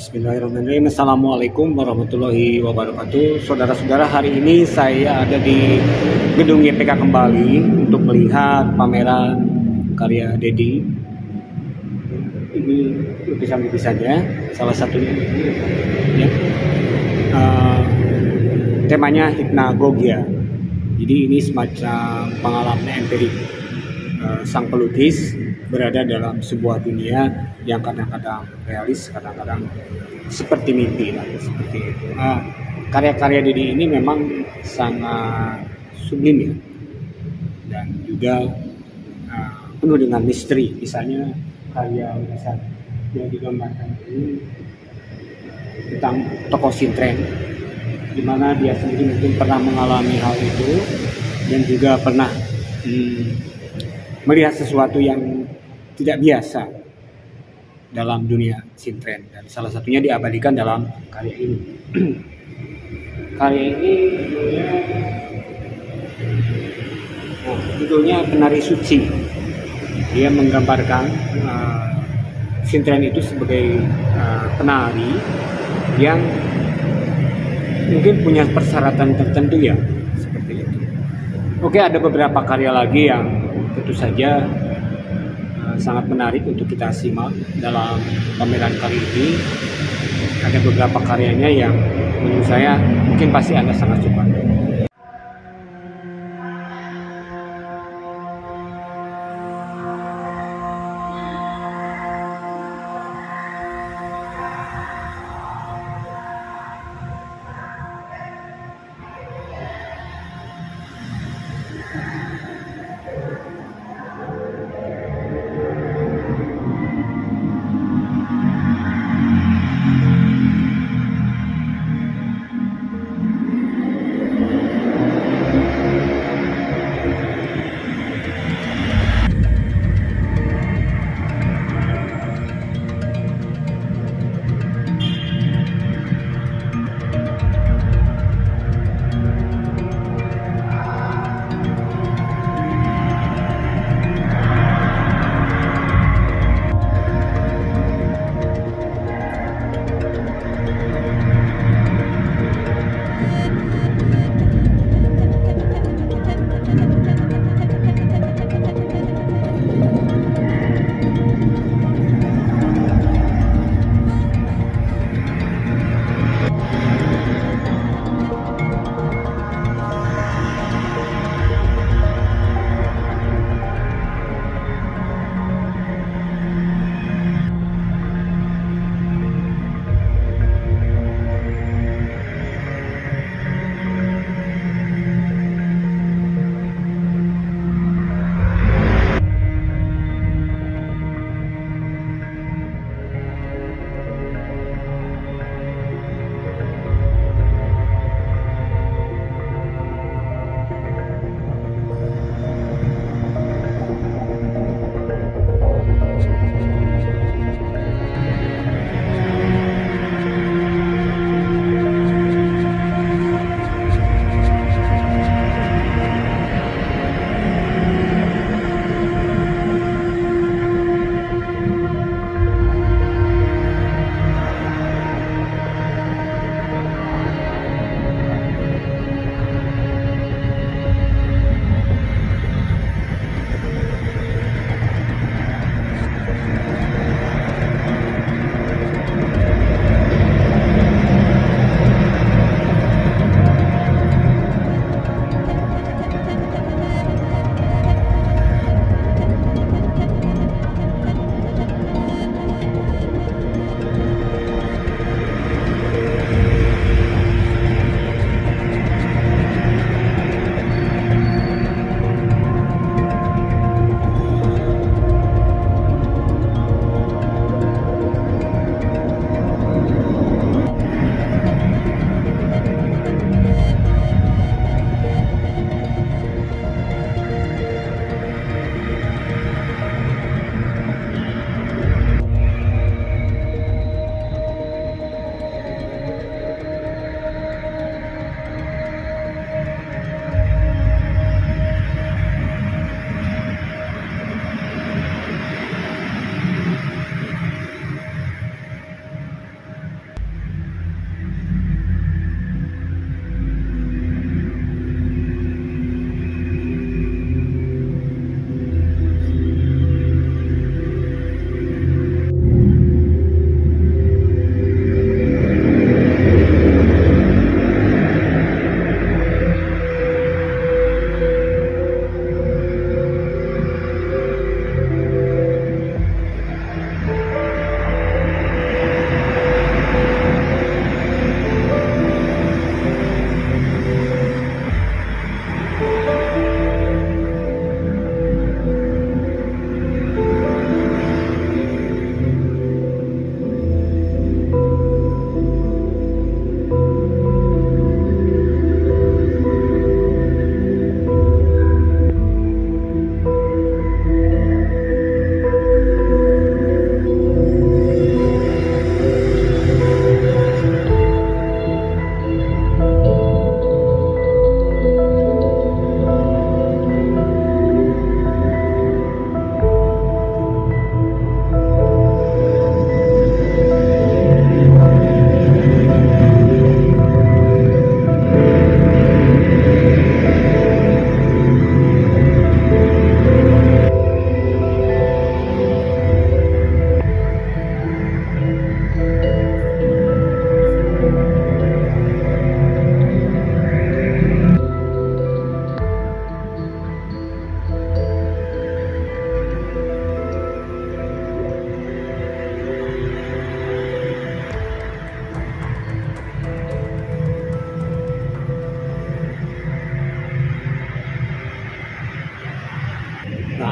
Bismillahirrahmanirrahim. Assalamualaikum warahmatullahi wabarakatuh. Saudara-saudara, hari ini saya ada di gedung YPK kembali untuk melihat pameran karya Dedi. Ini lukisan-lukisannya, salah satunya ya. Temanya hipnagogia. Jadi ini semacam pengalaman empirik. Sang pelukis berada dalam sebuah dunia yang kadang-kadang realis, kadang-kadang seperti mimpi lah, seperti itu. Karya-karya Dedi ini memang sangat sublim ya, dan juga penuh dengan misteri. Misalnya karya lukisan yang digambarkan ini tentang tokoh sintren, di mana dia sendiri mungkin pernah mengalami hal itu dan juga pernah melihat sesuatu yang tidak biasa dalam dunia sintren, dan salah satunya diabadikan dalam karya ini. Karya ini judulnya Penari Suci. Dia menggambarkan sintren itu sebagai penari yang mungkin punya persyaratan tertentu ya, seperti itu. Oke, ada beberapa karya lagi yang tentu saja sangat menarik untuk kita simak dalam pameran kali ini. Ada beberapa karyanya yang menurut saya mungkin pasti Anda sangat suka.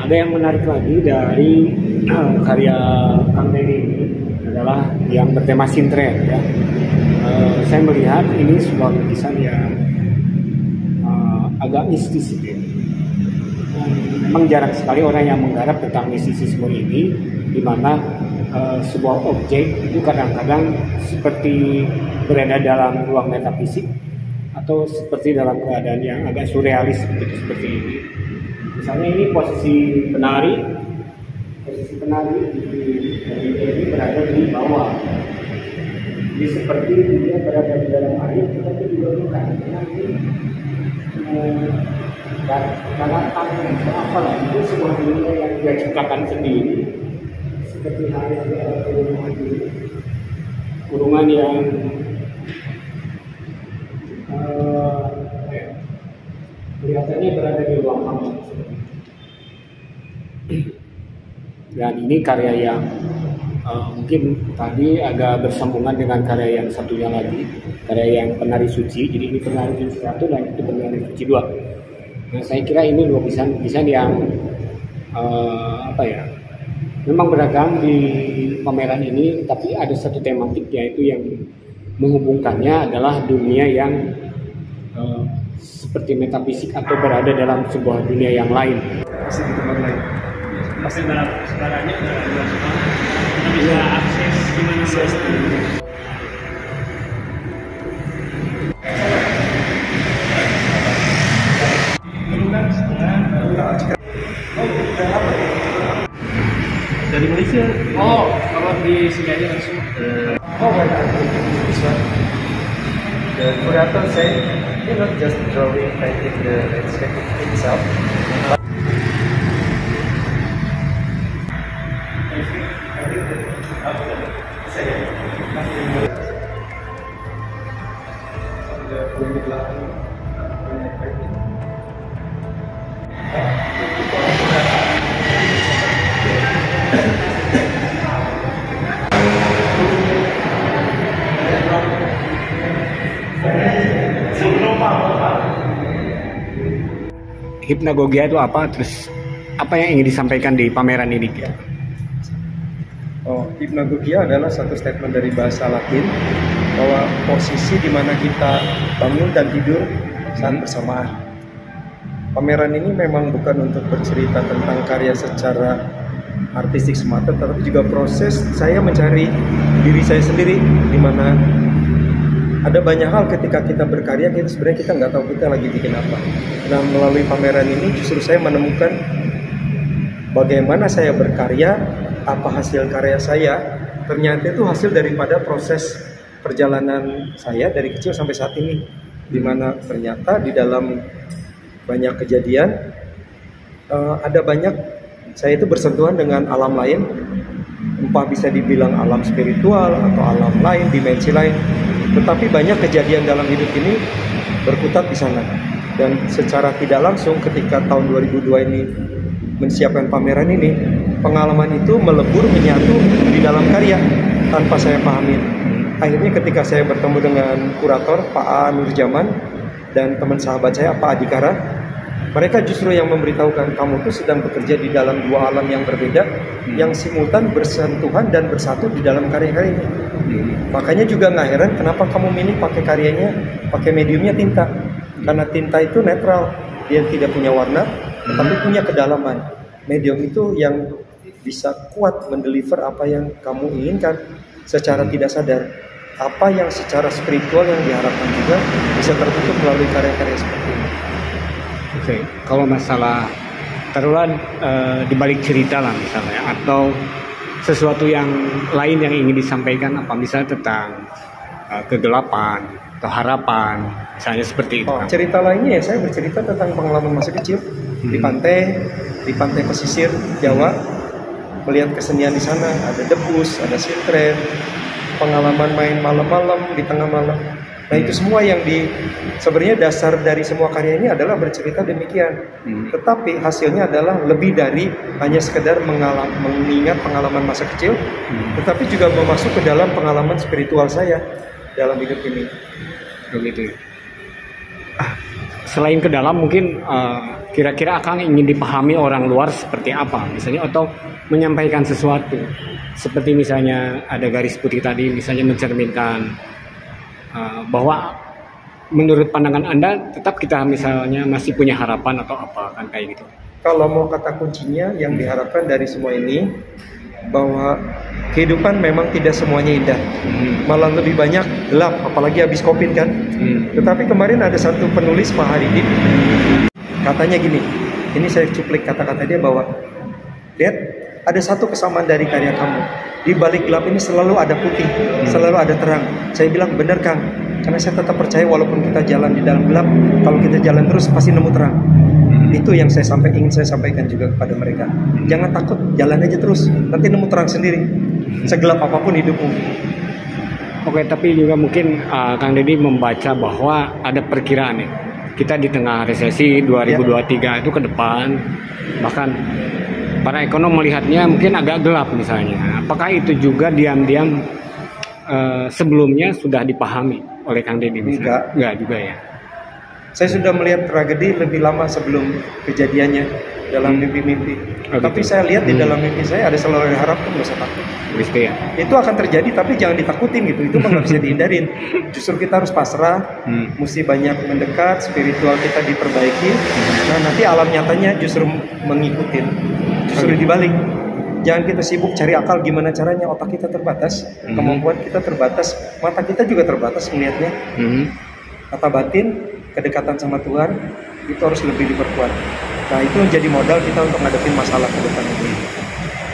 ada yang menarik lagi dari karya Kang Denny ini adalah yang bertema sintren ya. Saya melihat ini sebuah lukisan yang agak mistis gitu. Memang jarang sekali orang yang menggarap tentang mistisisme ini, di mana sebuah objek itu kadang-kadang seperti berada dalam ruang metafisik atau seperti dalam keadaan yang agak surrealis gitu, seperti ini. Misalnya ini posisi penari ini berada di bawah. Jadi seperti dia berada di dalam air, tetapi juga bukan. Karena apa lah, itu sebuah dunia yang dia ciptakan sendiri, seperti halnya kurungan yang kelihatannya berada di ruang hampa. Dan ini karya yang mungkin tadi agak bersambungan dengan karya yang satunya lagi, karya yang penari suci. Jadi ini penari suci 1 dan itu penari suci 2. Nah, saya kira ini lukisan yang memang beragam di pameran ini, tapi ada satu tematik, yaitu yang menghubungkannya adalah dunia yang seperti metafisik atau berada dalam sebuah dunia yang lain. Masih di tempat lain. Masih dalam sekarangnya kita bisa akses di mana-mana. Dari Malaysia. Oh, kalau di sini aja langsung. This one. The curator said, you're not just drawing painting the landscape itself. Hypnagogia itu apa? Terus apa yang ingin disampaikan di pameran ini? Hypnagogia adalah satu statement dari bahasa Latin bahwa posisi di mana kita bangun dan tidur saat bersamaan. Pameran ini memang bukan untuk bercerita tentang karya secara artistik semata, tetapi juga proses saya mencari diri saya sendiri, di mana ada banyak hal ketika kita berkarya, kita nggak tahu kita lagi bikin apa. Nah, melalui pameran ini justru saya menemukan bagaimana saya berkarya, apa hasil karya saya. Ternyata itu hasil daripada proses perjalanan saya dari kecil sampai saat ini, di mana ternyata di dalam banyak kejadian ada banyak saya itu bersentuhan dengan alam lain, entah bisa dibilang alam spiritual atau alam lain, dimensi lain. Tetapi banyak kejadian dalam hidup ini berkutat di sana. Dan secara tidak langsung ketika tahun 2002 ini menyiapkan pameran ini, pengalaman itu melebur menyatu di dalam karya tanpa saya pahami. Akhirnya ketika saya bertemu dengan kurator Pak A. Nurjaman dan teman sahabat saya Pak Adikara, mereka justru yang memberitahukan, kamu tuh sedang bekerja di dalam dua alam yang berbeda, yang simultan bersentuhan dan bersatu di dalam karya-karyanya. Makanya juga nggak heran kenapa kamu milih pakai karyanya, pakai mediumnya tinta. Karena tinta itu netral, dia tidak punya warna, tetapi punya kedalaman. Medium itu yang bisa kuat mendeliver apa yang kamu inginkan secara tidak sadar. Apa yang secara spiritual yang diharapkan juga bisa tertutup melalui karya-karya seperti ini. Oke, kalau masalah taruhlah di balik cerita lah misalnya, atau sesuatu yang lain yang ingin disampaikan, apa misalnya tentang kegelapan atau harapan, misalnya seperti itu. Cerita lainnya ya, saya bercerita tentang pengalaman masa kecil di pantai pesisir Jawa, melihat kesenian di sana, ada debus, ada sintren, pengalaman main malam-malam di tengah malam. Nah itu semua yang sebenarnya dasar dari semua karya ini adalah bercerita demikian. Tetapi hasilnya adalah lebih dari hanya sekedar mengingat pengalaman masa kecil, tetapi juga memasuk ke dalam pengalaman spiritual saya dalam hidup ini. Begitu. selain ke dalam mungkin kira-kira Akang ingin dipahami orang luar seperti apa misalnya, atau menyampaikan sesuatu seperti misalnya ada garis putih tadi misalnya mencerminkan bahwa menurut pandangan Anda tetap kita misalnya masih punya harapan atau apa kan kayak gitu. Kalau mau kata kuncinya yang diharapkan dari semua ini, bahwa kehidupan memang tidak semuanya indah, malah lebih banyak gelap, apalagi habis COVID kan. Tetapi kemarin ada satu penulis Pak Haridin, katanya gini, ini saya cuplik kata-kata dia bahwa, lihat ada satu kesamaan dari karya kamu, di balik gelap ini selalu ada putih, selalu ada terang. Saya bilang benar Kang, karena saya tetap percaya walaupun kita jalan di dalam gelap, kalau kita jalan terus pasti nemu terang. Itu yang ingin saya sampaikan juga kepada mereka. Jangan takut, jalan aja terus, nanti nemu terang sendiri, segelap apapun hidupmu. Oke, tapi juga mungkin Kang Deddy membaca bahwa ada perkiraan nih, kita di tengah resesi 2023 itu ke depan, bahkan para ekonom melihatnya mungkin agak gelap misalnya. Apakah itu juga diam-diam sebelumnya sudah dipahami oleh Kang Deddy misalnya? Enggak juga ya. Saya sudah melihat tragedi lebih lama sebelum kejadiannya dalam mimpi-mimpi. Tapi saya lihat di dalam mimpi saya ada selalu harapan, nggak usah takut. Gitu ya. Itu akan terjadi, tapi jangan ditakutin gitu. Itu nggak bisa dihindarin. Justru kita harus pasrah, mesti banyak mendekat, spiritual kita diperbaiki. Nah nanti alam nyatanya justru mengikutin. Justru dibalik. Jangan kita sibuk cari akal gimana caranya, otak kita terbatas, kemampuan kita terbatas, mata kita juga terbatas melihatnya. Kata batin, kedekatan sama Tuhan itu harus lebih diperkuat. Nah itu menjadi modal kita untuk ngadepin masalah ke depan ini.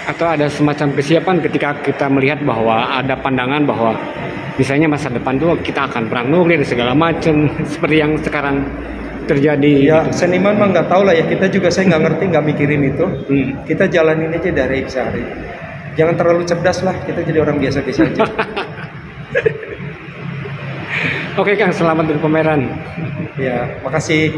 Atau ada semacam kesiapan ketika kita melihat bahwa ada pandangan bahwa misalnya masa depan tuh kita akan perang nuklir segala macam seperti yang sekarang terjadi. Ya gitu. seniman mah nggak tahu lah ya, kita juga saya nggak ngerti, nggak mikirin itu. Kita jalanin aja dari sehari. Jangan terlalu cerdas lah, kita jadi orang biasa-biasa aja. Oke Kang, selamat berpameran. Ya, makasih.